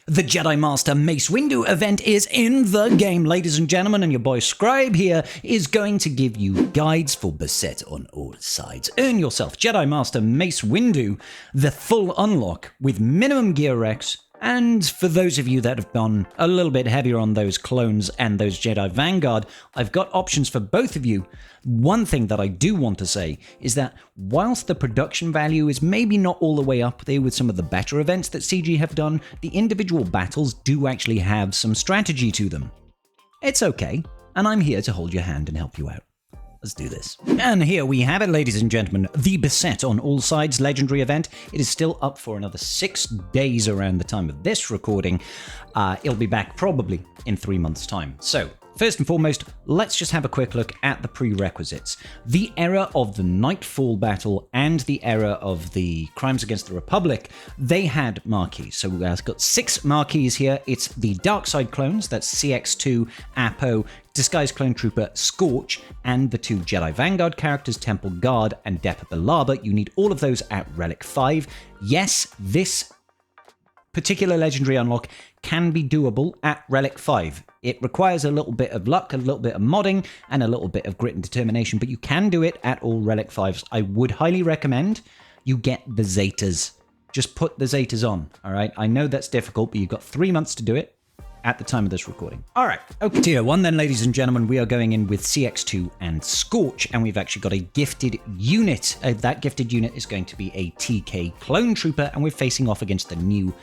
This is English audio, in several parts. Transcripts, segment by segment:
The Jedi Master Mace Windu event is in the game, ladies and gentlemen, and your boy Scribe here is going to give you guides for beset on all sides. Earn yourself Jedi Master Mace Windu, the full unlock with minimum gear recs. And for those of you that have gone a little bit heavier on those clones and those Jedi Vanguard, I've got options for both of you. One thing that I do want to say is that whilst the production value is maybe not all the way up there with some of the better events that CG have done, the individual battles do actually have some strategy to them. It's okay, and I'm here to hold your hand and help you out. Let's do this. And here we have it, ladies and gentlemen, the Beset on All Sides legendary event. It is still up for another 6 days around the time of this recording. It'll be back probably in 3 months' time. So, first and foremost, let's just have a quick look at the prerequisites. The era of the Nightfall battle and the era of the Crimes Against the Republic, they had marquees. So we've got 6 marquees here. It's the Darkside clones, that's CX2, Apo, Disguised Clone Trooper, Scorch, and the 2 Jedi Vanguard characters, Temple Guard and Depa Billaba. You need all of those at Relic 5. Yes, this particular legendary unlock can be doable at Relic 5. It requires a little bit of luck, a little bit of modding, and a little bit of grit and determination, but you can do it at all Relic 5s. I would highly recommend you get the Zetas. Just put the Zetas on, all right? I know that's difficult, but you've got 3 months to do it at the time of this recording. All right, okay. Tier 1 then, ladies and gentlemen, we are going in with CX2 and Scorch, and we've actually got a gifted unit. That gifted unit is going to be a TK Clone Trooper, and we're facing off against the new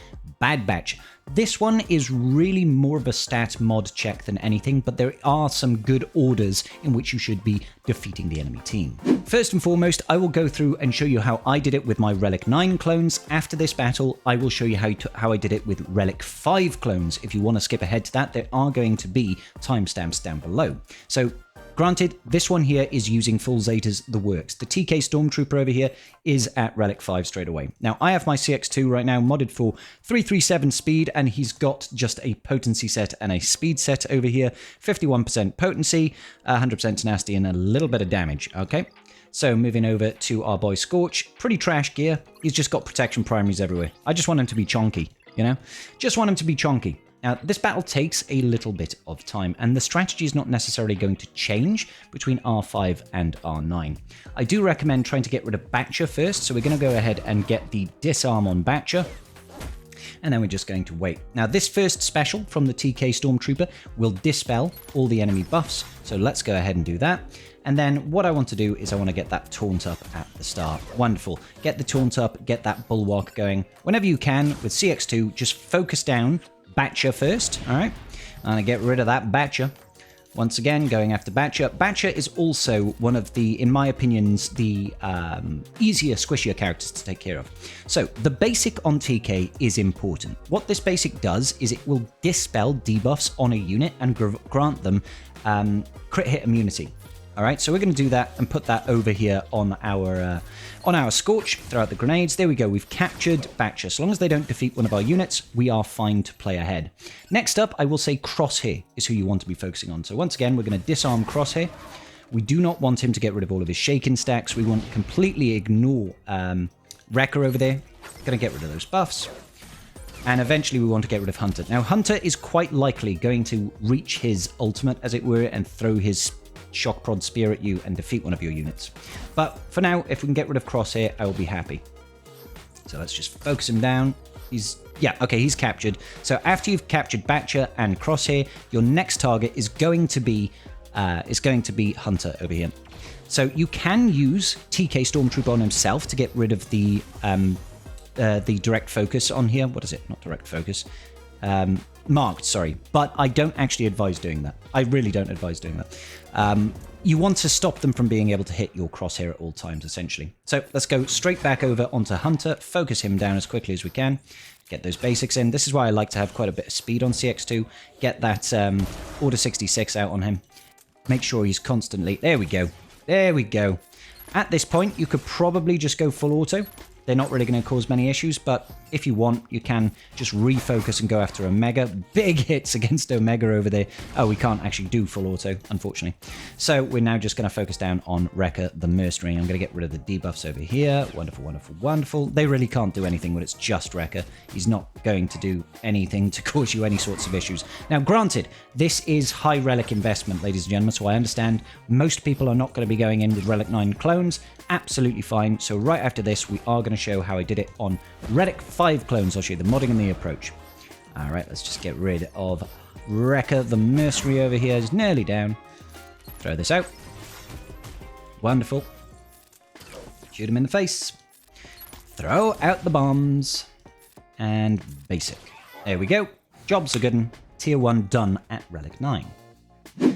Bad Batch. This one is really more of a stat mod check than anything, but there are some good orders in which you should be defeating the enemy team. First and foremost, I will go through and show you how I did it with my Relic 9 clones. After this battle, I will show you how I did it with Relic 5 clones. If you want to skip ahead to that, there are going to be timestamps down below. So, granted, this one here is using full Zetas, the works. The TK Stormtrooper over here is at Relic 5 straight away. Now, I have my CX2 right now modded for 337 speed, and he's got just a potency set and a speed set over here. 51% potency, 100% tenacity, and a little bit of damage, okay? So, moving over to our boy Scorch. Pretty trash gear. He's just got protection primaries everywhere. I just want him to be chonky, you know? Just want him to be chonky. Now, this battle takes a little bit of time, and the strategy is not necessarily going to change between R5 and R9. I do recommend trying to get rid of Batcher first, so we're going to go ahead and get the disarm on Batcher, and then we're just going to wait. Now, this first special from the TK Stormtrooper will dispel all the enemy buffs, so let's go ahead and do that. And then what I want to do is I want to get that taunt up at the start. Wonderful. Get the taunt up, get that bulwark going. Whenever you can, with CX2, just focus down Batcher first, all right? And I get rid of that Batcher. Once again, going after Batcher. Batcher is also one of the, in my opinions, the easier, squishier characters to take care of. So, the basic on TK is important. What this basic does is it will dispel debuffs on a unit and grant them crit hit immunity. All right, so we're going to do that and put that over here on our Scorch. Throw out the grenades. There we go. We've captured Batcher. So long as they don't defeat one of our units, we are fine to play ahead. Next up, I will say Crosshair is who you want to be focusing on. So once again, we're going to disarm Crosshair. We do not want him to get rid of all of his shaken stacks. We want to completely ignore Wrecker over there. Going to get rid of those buffs. And eventually we want to get rid of Hunter. Now, Hunter is quite likely going to reach his ultimate, as it were, and throw his shock prod spear at you and defeat one of your units. But for now, if we can get rid of Crosshair, I will be happy. So let's just focus him down. He's captured. So after you've captured Batcher and Crosshair, your next target is going to be Hunter over here. So you can use TK Stormtrooper on himself to get rid of the direct focus on here. What is it? Not direct focus. Marked, sorry, but I don't actually advise doing that. I really don't advise doing that. You want to stop them from being able to hit your Crosshair at all times, essentially. So let's go straight back over onto Hunter, focus him down as quickly as we can, get those basics in. This is why I like to have quite a bit of speed on CX2, get that Order 66 out on him, make sure he's constantly... There we go. There we go. At this point, you could probably just go full auto. they're not really going to cause many issues, but if you want, you can just refocus and go after Omega. Big hits against Omega over there. Oh, we can't actually do full auto, unfortunately. So we're now just going to focus down on Wrecker the Mercenary. I'm going to get rid of the debuffs over here. Wonderful, wonderful, wonderful. They really can't do anything when it's just Wrecker. He's not going to do anything to cause you any sorts of issues. Now, granted, this is high relic investment, ladies and gentlemen, so I understand most people are not going to be going in with Relic 9 clones. Absolutely fine. So right after this, we are going to show how I did it on Relic 5 clones. I'll show you the modding and the approach. All right, let's just get rid of Wrecker the Mercenary over here. He's nearly down. Throw this out. Wonderful. Shoot him in the face. Throw out the bombs. And basic. There we go. Jobs are good. And tier 1 done at Relic 9.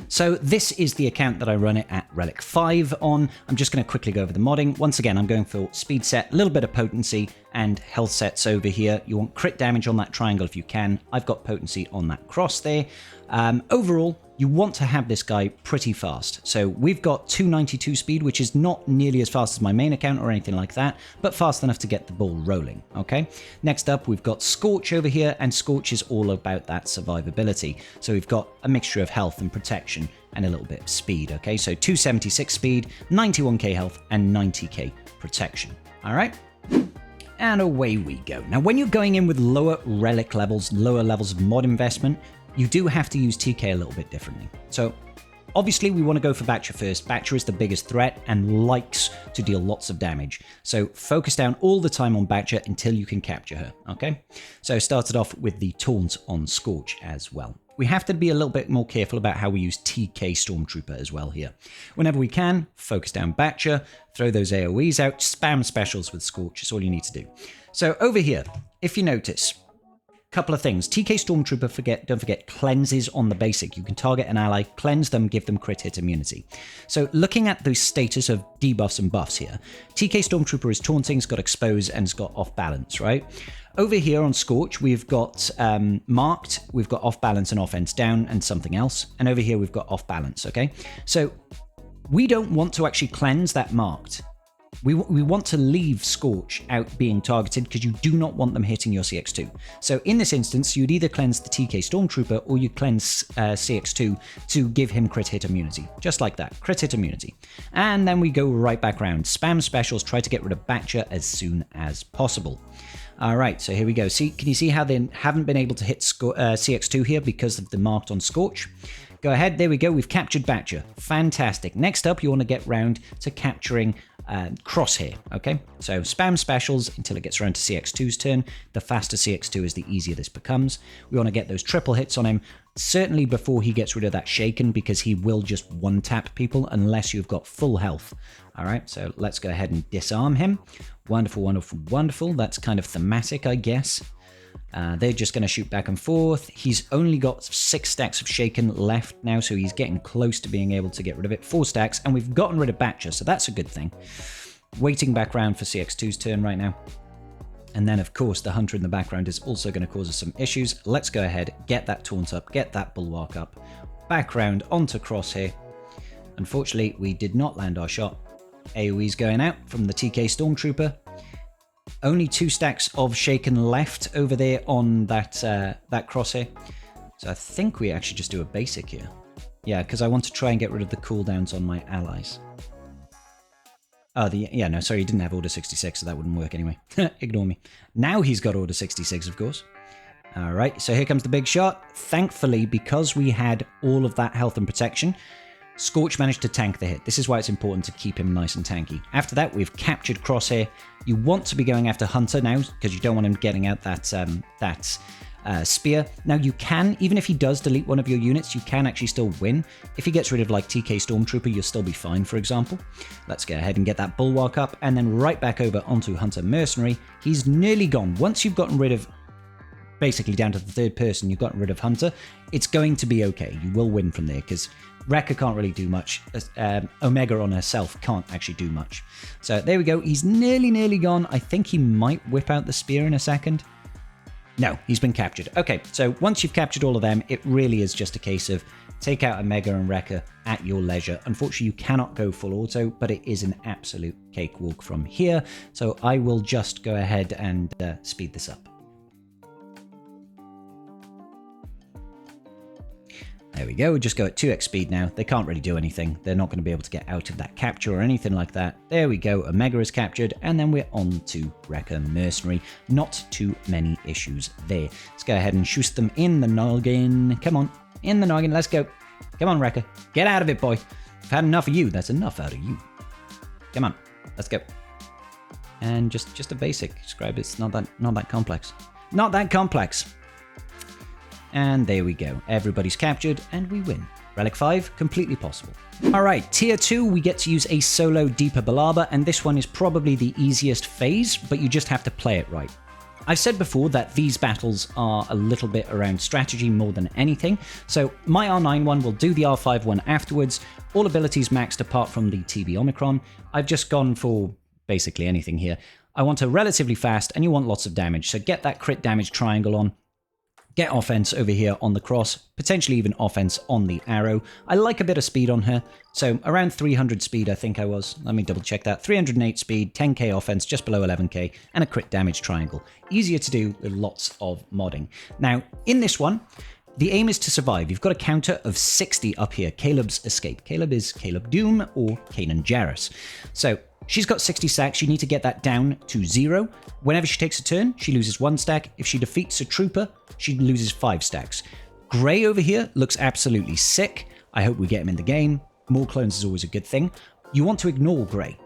So this is the account that I run it at Relic 5 on. I'm just going to quickly go over the modding. Once again, I'm going for speed set, a little bit of potency, and health sets over here. You want crit damage on that triangle if you can. I've got potency on that cross there. Overall, you want to have this guy pretty fast. So we've got 292 speed, which is not nearly as fast as my main account or anything like that, but fast enough to get the ball rolling, okay? Next up, we've got Scorch over here, and Scorch is all about that survivability. So we've got a mixture of health and protection and a little bit of speed, okay? So 276 speed, 91k health, and 90k protection, all right? And away we go. Now, when you're going in with lower relic levels, lower levels of mod investment, you do have to use TK a little bit differently. So obviously we want to go for Batcher first. Batcher is the biggest threat and likes to deal lots of damage. So focus down all the time on Batcher until you can capture her, okay? So started off with the taunt on Scorch as well. We have to be a little bit more careful about how we use TK Stormtrooper as well here. Whenever we can, focus down Batcher, throw those AoEs out, spam specials with Scorch. That's all you need to do. So over here, if you notice, couple of things. TK Stormtrooper, don't forget, cleanses on the basic. You can target an ally, cleanse them, give them crit hit immunity. So looking at the status of debuffs and buffs here, TK Stormtrooper is taunting, it's got expose, and it's got off balance, right? Over here on Scorch, we've got marked, we've got off balance and offense down, and something else. And over here, we've got off balance, okay? So we don't want to actually cleanse that marked. We want to leave Scorch out being targeted because you do not want them hitting your CX2. So in this instance, you'd either cleanse the TK Stormtrooper or you cleanse CX2 to give him crit hit immunity. Just like that, crit hit immunity. And then we go right back around. Spam specials, try to get rid of Batcher as soon as possible. All right, so here we go. See, can you see how they haven't been able to hit CX2 here because of the marked on Scorch? Go ahead, there we go, we've captured Batcher. Fantastic. Next up, you want to get round to capturing Crosshair, okay? So spam specials until it gets around to CX2's turn. The faster CX2 is, the easier this becomes. We want to get those triple hits on him, certainly before he gets rid of that Shaken, because he will just one-tap people unless you've got full health. All right, so let's go ahead and disarm him. Wonderful, wonderful, wonderful. That's kind of thematic, I guess. They're just going to shoot back and forth. He's only got 6 stacks of Shaken left now, so he's getting close to being able to get rid of it. 4 stacks, and we've gotten rid of Batcher, so that's a good thing. Waiting back round for CX2's turn right now. And then, of course, the Hunter in the background is also going to cause us some issues. Let's go ahead, get that taunt up, get that Bulwark up. Back round onto Crosshair. Unfortunately, we did not land our shot. AoE's going out from the TK Stormtrooper. Only 2 stacks of Shaken left over there on that Crosshair. So I think we actually just do a basic here. Yeah, because I want to try and get rid of the cooldowns on my allies. Oh, yeah, no, sorry, he didn't have Order 66, so that wouldn't work anyway. Ignore me. Now he's got Order 66, of course. All right, so here comes the big shot. Thankfully, because we had all of that health and protection, Scorch managed to tank the hit. This is why it's important to keep him nice and tanky. After that, we've captured Crosshair. You want to be going after Hunter now, because you don't want him getting out that spear. Now, you can, even if he does delete one of your units, you can actually still win. If he gets rid of, like, TK Stormtrooper, you'll still be fine, for example. Let's go ahead and get that Bulwark up, and then right back over onto Hunter Mercenary. He's nearly gone. Once you've gotten rid of, basically down to the third person, you've gotten rid of Hunter, it's going to be okay. You will win from there, because Wrecker can't really do much. Omega on herself can't actually do much. So there we go. He's nearly gone. I think he might whip out the spear in a second. No, he's been captured. Okay, so once you've captured all of them, it really is just a case of take out a Mega and Wrecker at your leisure. Unfortunately, you cannot go full auto, but it is an absolute cakewalk from here. So I will just go ahead and speed this up. There we go, we'll just go at 2x speed now. They can't really do anything. They're not going to be able to get out of that capture or anything like that. There we go, Omega is captured, and then we're on to Wrecker Mercenary. Not too many issues there. Let's go ahead and shoot them in the noggin. Come on, in the noggin, let's go. Come on, Wrecker, get out of it, boy. I've had enough of you. That's enough out of you. Come on, let's go. And just a basic scribe. It's not that complex. Not that complex. And there we go. Everybody's captured and we win. Relic 5, completely possible. Alright, Tier 2, we get to use a solo Deeper Balaba, and this one is probably the easiest phase, but you just have to play it right. I've said before that these battles are a little bit around strategy more than anything, so my R9 one will do the R5 one afterwards, all abilities maxed apart from the TB Omicron. I've just gone for basically anything here. I want a relatively fast, and you want lots of damage, so get that crit damage triangle on. Get offense over here on the cross, potentially even offense on the arrow. I like a bit of speed on her, so around 300 speed I think I was. Let me double check that. 308 speed, 10k offense, just below 11k, and a crit damage triangle. Easier to do with lots of modding. Now, in this one, the aim is to survive. You've got a counter of 60 up here. Caleb's escape. Caleb is Caleb Doom or Kanan Jarrus. So she's got 60 stacks. You need to get that down to 0. Whenever she takes a turn, she loses 1 stack. If she defeats a trooper, she loses 5 stacks. Grey over here looks absolutely sick. I hope we get him in the game. More clones is always a good thing. You want to ignore Grey.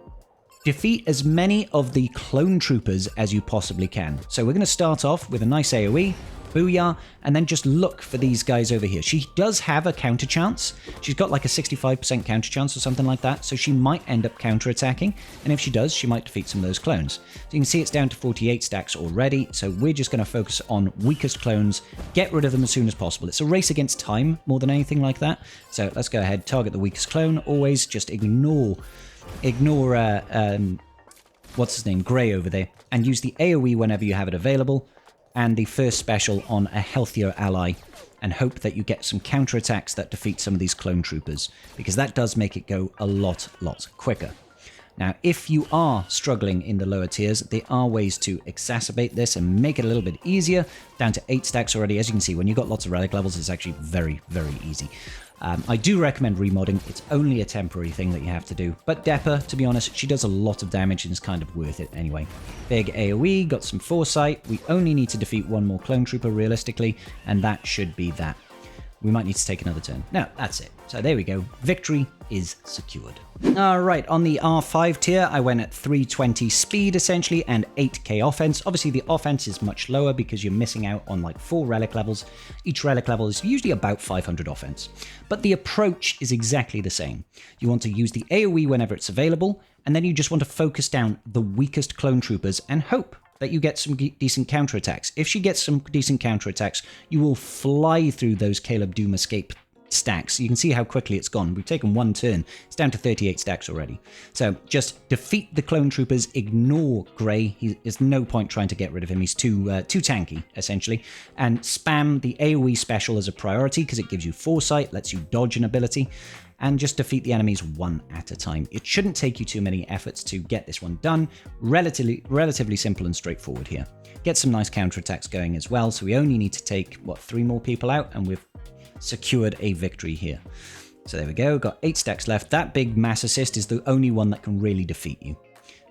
Defeat as many of the clone troopers as you possibly can. So we're going to start off with a nice AoE. Booyah, and then just look for these guys over here. She does have a counter chance. She's got like a 65% counter chance or something like that, so she might end up counter-attacking, and if she does, she might defeat some of those clones. So you can see it's down to 48 stacks already, so we're just going to focus on weakest clones, get rid of them as soon as possible. It's a race against time more than anything like that, so let's go ahead, target the weakest clone. Always just ignore what's his name, Grey over there, and use the AoE whenever you have it available, and the first special on a healthier ally, and hope that you get some counterattacks that defeat some of these clone troopers, because that does make it go a lot quicker. Now, if you are struggling in the lower tiers, there are ways to exacerbate this and make it a little bit easier. Down to 8 stacks already. As you can see, when you've got lots of relic levels, it's actually very easy. I do recommend remodding. It's only a temporary thing that you have to do. But Depper, to be honest, she does a lot of damage and is kind of worth it anyway. Big AoE, got some foresight. We only need to defeat 1 more clone trooper realistically, and that should be that. We might need to take another turn. No, that's it. So there we go. Victory is secured. Alright, on the R5 tier, I went at 320 speed essentially and 8k offense. Obviously the offense is much lower because you're missing out on like 4 relic levels. Each relic level is usually about 500 offense. But the approach is exactly the same. You want to use the AoE whenever it's available, and then you just want to focus down the weakest clone troopers and hope that you get some decent counterattacks. If she gets some decent counterattacks, you will fly through those Caleb Doom escape stacks. You can see how quickly it's gone. We've taken 1 turn. It's down to 38 stacks already. So just defeat the clone troopers, ignore Grey. There's no point trying to get rid of him. He's too tanky, essentially. And spam the AoE special as a priority because it gives you foresight, lets you dodge an ability, and just defeat the enemies 1 at a time. It shouldn't take you too many efforts to get this one done. Relatively simple and straightforward here. Get some nice counterattacks going as well, so we only need to take, 3 more people out, and we've secured a victory here. So there we go, got 8 stacks left. That big mass assist is the only one that can really defeat you.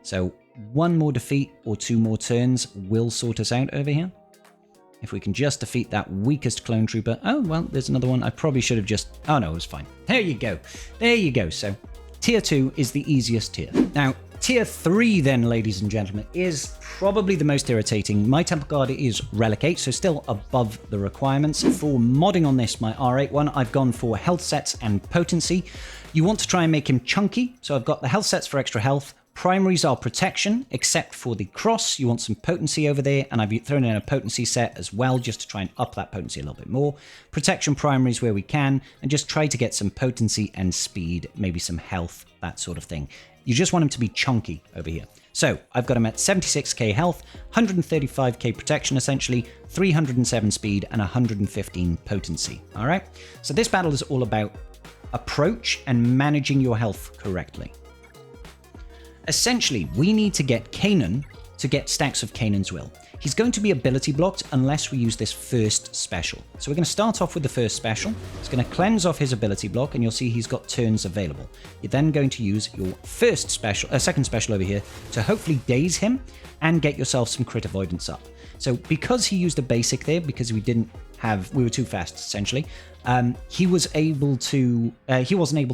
So 1 more defeat or 2 more turns will sort us out over here. If we can just defeat that weakest clone trooper. Oh, well, there's another one. I probably should have just... Oh, no, it was fine. There you go. There you go. So, Tier 2 is the easiest tier. Now, Tier 3 then, ladies and gentlemen, is probably the most irritating. My Temple Guard is Relic 8, so still above the requirements. For modding on this, my R8 one, I've gone for health sets and potency. You want to try and make him chunky, so I've got the health sets for extra health, Primaries are protection, except for the cross. You want some potency over there, and I've thrown in a potency set as well, just to try and up that potency a little bit more. Protection primaries where we can, and just try to get some potency and speed, maybe some health, that sort of thing. You just want him to be chunky over here. So I've got him at 76k health, 135k protection essentially, 307 speed, and 115 potency. All right? So this battle is all about approach and managing your health correctly. Essentially, we need to get Kanan to get stacks of Kanan's Will. He's going to be ability blocked unless we use this first special. So we're going to start off with the first special. It's going to cleanse off his ability block, and you'll see he's got turns available. You're then going to use your second special over here to hopefully daze him and get yourself some crit avoidance up. So because he used a basic there, because we were too fast essentially, he wasn't able to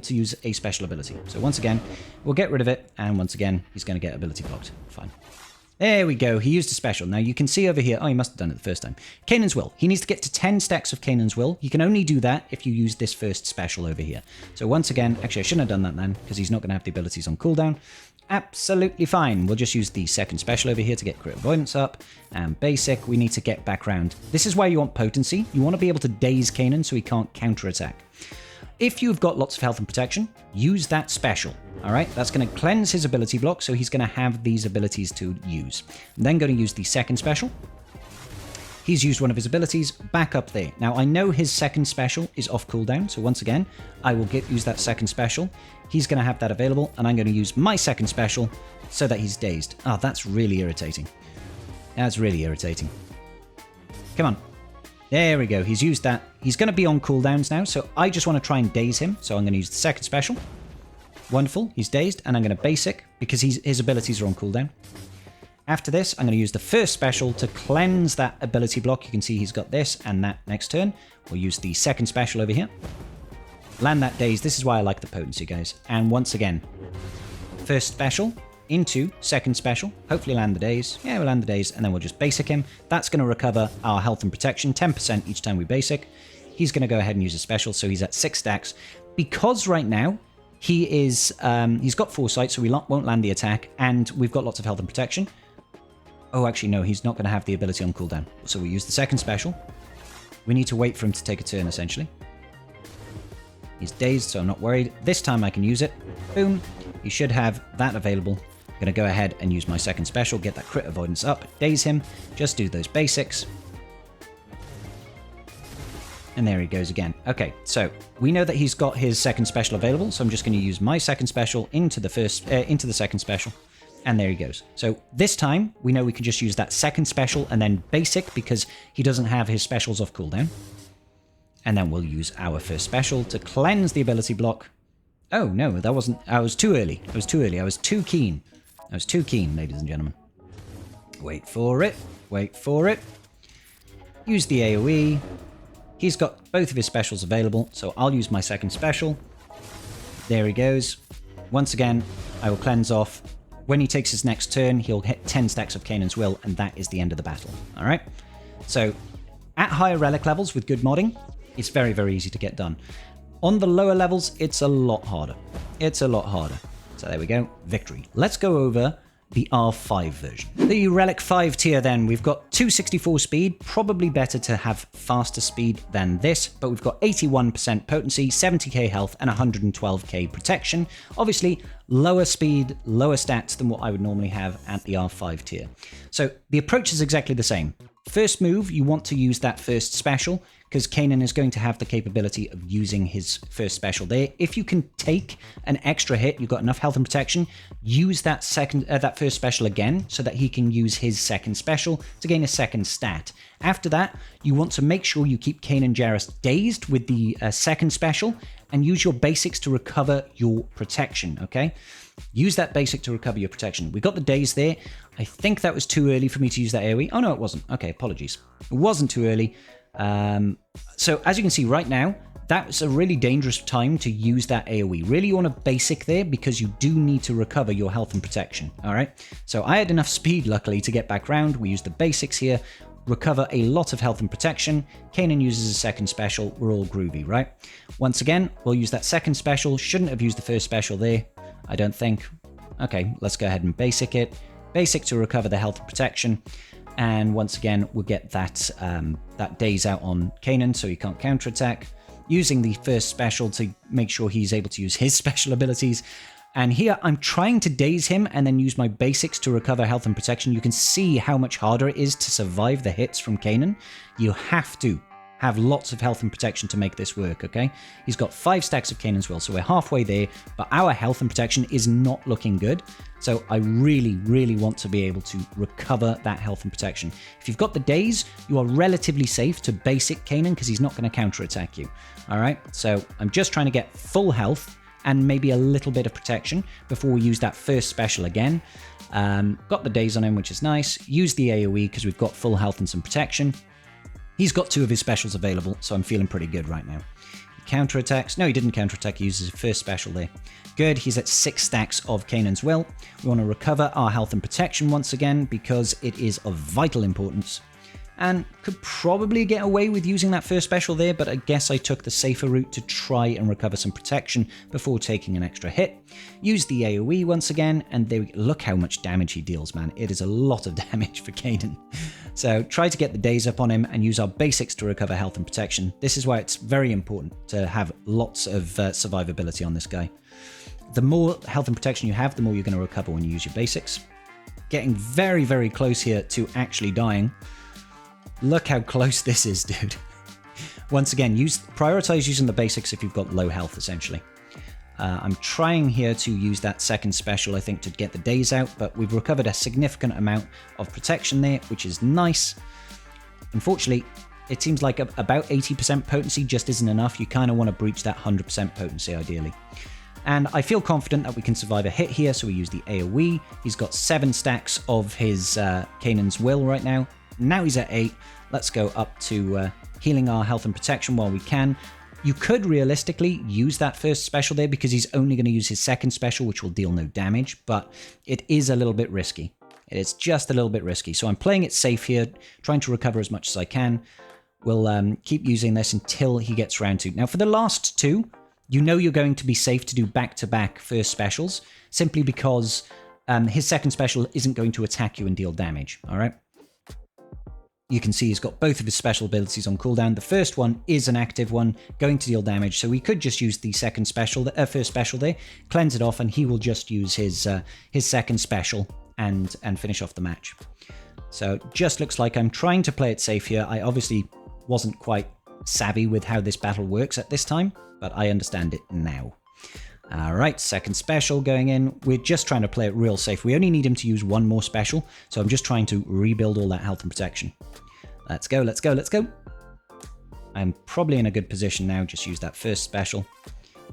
use a special ability. So once again, we'll get rid of it, and once again, he's going to get ability blocked. Fine. There we go. He used a special. Now you can see over here, oh, he must have done it the first time. Kanan's Will. He needs to get to 10 stacks of Kanan's Will. You can only do that if you use this first special over here. So once again, actually I shouldn't have done that then, because he's not going to have the abilities on cooldown. Absolutely fine. We'll just use the second special over here to get crit avoidance up. And basic, we need to get back round. This is why you want potency. You want to be able to daze Kanan so he can't counterattack. If you've got lots of health and protection, use that special. All right, that's going to cleanse his ability block, so he's going to have these abilities to use. I'm then going to use the second special. He's used one of his abilities, back up there. Now, I know his second special is off cooldown, so once again, I will use that second special. He's going to have that available, and I'm going to use my second special so that he's dazed. Oh, that's really irritating. That's really irritating. Come on. There we go. He's used that. He's going to be on cooldowns now, so I just want to try and daze him. So I'm going to use the second special. Wonderful. He's dazed, and I'm going to basic because his abilities are on cooldown. After this, I'm going to use the first special to cleanse that ability block. You can see he's got this and that next turn. We'll use the second special over here. Land that daze. This is why I like the potency, guys. And once again, first special into second special. Hopefully land the daze. Yeah, we'll land the daze, and then we'll just basic him. That's going to recover our health and protection, 10% each time we basic. He's going to go ahead and use a special, so he's at 6 stacks. Because right now, he's got foresight, so we won't land the attack, and we've got lots of health and protection. Oh, actually, no, he's not going to have the ability on cooldown. So we use the second special. We need to wait for him to take a turn, essentially. He's dazed, so I'm not worried. This time I can use it. Boom. He should have that available. I'm going to go ahead and use my second special, get that crit avoidance up, daze him, just do those basics. And there he goes again. Okay, so we know that he's got his second special available, so I'm just going to use my second special into the second special. And there he goes. So this time, we know we can just use that second special and then basic because he doesn't have his specials off cooldown. And then we'll use our first special to cleanse the ability block. Oh, no, that wasn't... I was too early. I was too early. I was too keen. I was too keen, ladies and gentlemen. Wait for it. Wait for it. Use the AoE. He's got both of his specials available, so I'll use my second special. There he goes. Once again, I will cleanse off. When he takes his next turn, he'll hit 10 stacks of Kanan's Will, and that is the end of the battle. All right? So, at higher relic levels with good modding, it's very, very easy to get done. On the lower levels, it's a lot harder. It's a lot harder. So there we go. Victory. Let's go over the R5 version. The Relic 5 tier then, we've got 264 speed, probably better to have faster speed than this, but we've got 81% potency, 70k health, and 112k protection. Obviously, lower speed, lower stats than what I would normally have at the R5 tier. So the approach is exactly the same. First move, you want to use that first special, because Kanan is going to have the capability of using his first special there. If you can take an extra hit, you've got enough health and protection, use that first special again so that he can use his second special to gain a second stat. After that, you want to make sure you keep Kanan Jarrus dazed with the second special and use your basics to recover your protection, okay? Use that basic to recover your protection. We got the daze there. I think that was too early for me to use that AoE. Oh, no, it wasn't. Okay, apologies. It wasn't too early. So as you can see right now, that's a really dangerous time to use that AoE. Really, you want a basic there because you do need to recover your health and protection. All right. So I had enough speed, luckily, to get back round. We used the basics here, recover a lot of health and protection. Kanan uses a second special. We're all groovy, right? Once again, we'll use that second special. Shouldn't have used the first special there, I don't think. Okay, let's go ahead and basic it. Basic to recover the health and protection. And once again, we'll get that, that daze out on Kanan so he can't counterattack. Using the first special to make sure he's able to use his special abilities. And here I'm trying to daze him and then use my basics to recover health and protection. You can see how much harder it is to survive the hits from Kanan. You have to have lots of health and protection to make this work, okay? He's got 5 stacks of Kanan's Will, so we're halfway there, but our health and protection is not looking good. So I really, really want to be able to recover that health and protection. If you've got the daze, you are relatively safe to basic Kanan because he's not going to counterattack you, all right? So I'm just trying to get full health and maybe a little bit of protection before we use that first special again. Got the daze on him, which is nice. Use the AoE because we've got full health and some protection. He's got 2 of his specials available, so I'm feeling pretty good right now. He counterattacks. No, he didn't counterattack. He uses his first special there. Good. He's at 6 stacks of Kanan's Will. We want to recover our health and protection once again because it is of vital importance. And could probably get away with using that first special there, but I guess I took the safer route to try and recover some protection before taking an extra hit. Use the AoE once again, and there we go. Look how much damage he deals, man. It is a lot of damage for Kanan. So try to get the daze up on him and use our basics to recover health and protection. This is why it's very important to have lots of survivability on this guy. The more health and protection you have, the more you're going to recover when you use your basics. Getting very, very close here to actually dying. Look how close this is, dude. Once again, prioritize using the basics if you've got low health, essentially. I'm trying here to use that second special, I think, to get the daze out, but we've recovered a significant amount of protection there, which is nice. Unfortunately, it seems like about 80% potency just isn't enough. You kind of want to breach that 100% potency, ideally. And I feel confident that we can survive a hit here, so we use the AoE. He's got 7 stacks of his Kanan's Will right now. Now he's at 8. Let's go up to healing our health and protection while we can. You could realistically use that first special there because he's only going to use his second special, which will deal no damage, but it is a little bit risky. It's just a little bit risky. So I'm playing it safe here, trying to recover as much as I can. We'll keep using this until he gets round to. Now for the last 2, you know you're going to be safe to do back-to-back first specials, simply because his second special isn't going to attack you and deal damage, all right? You can see he's got both of his special abilities on cooldown. The first one is an active one, going to deal damage, so we could just use the first special there, cleanse it off, and he will just use his second special and finish off the match. So just looks like I'm trying to play it safe here. I obviously wasn't quite savvy with how this battle works at this time, but I understand it now. All right, second special going in. We're just trying to play it real safe. We only need him to use 1 more special, so I'm just trying to rebuild all that health and protection. Let's go, let's go, let's go. I'm probably in a good position now. Just use that first special.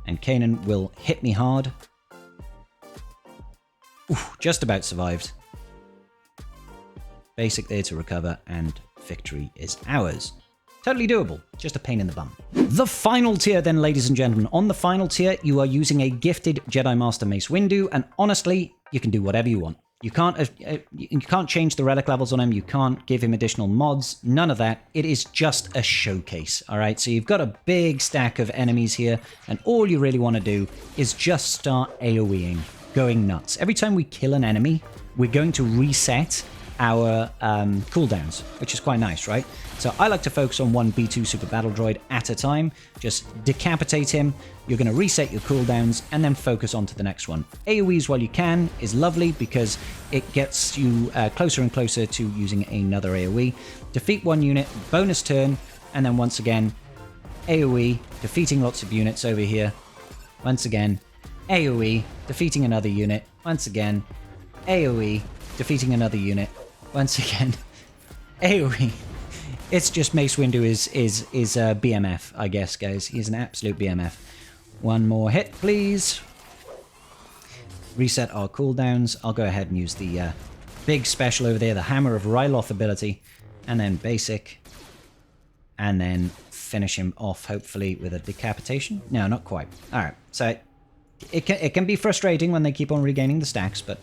And Kanan will hit me hard. Ooh, just about survived. Basic there to recover, and victory is ours. Totally doable, just a pain in the bum. The final tier then, ladies and gentlemen. On the final tier, you are using a gifted Jedi Master Mace Windu, and honestly, you can do whatever you want. You can't change the relic levels on him, you can't give him additional mods, none of that. It is just a showcase, all right? So you've got a big stack of enemies here, and all you really want to do is just start AoEing, going nuts. Every time we kill an enemy, we're going to reset our cooldowns, which is quite nice, right? So I like to focus on one B2 Super Battle Droid at a time. Just decapitate him. You're going to reset your cooldowns and then focus on to the next one. AoEs while you can is lovely because it gets you closer and closer to using another AoE. Defeat 1 unit, bonus turn, and then once again, AoE, defeating lots of units over here. Once again, AoE, defeating another unit. Once again, AoE, defeating another unit. Once again, AoE. It's just Mace Windu is a BMF, I guess, guys. He's an absolute BMF. 1 more hit, please. Reset our cooldowns. I'll go ahead and use the big special over there, the Hammer of Ryloth ability, and then basic, and then finish him off, hopefully, with a decapitation. No, not quite. All right, so it can be frustrating when they keep on regaining the stacks, but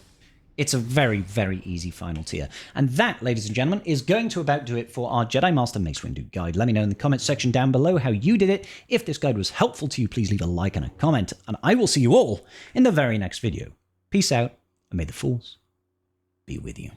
it's a very, very easy final tier. And that, ladies and gentlemen, is going to about do it for our Jedi Master Mace Windu guide. Let me know in the comments section down below how you did it. If this guide was helpful to you, please leave a like and a comment, and I will see you all in the very next video. Peace out, and may the Force be with you.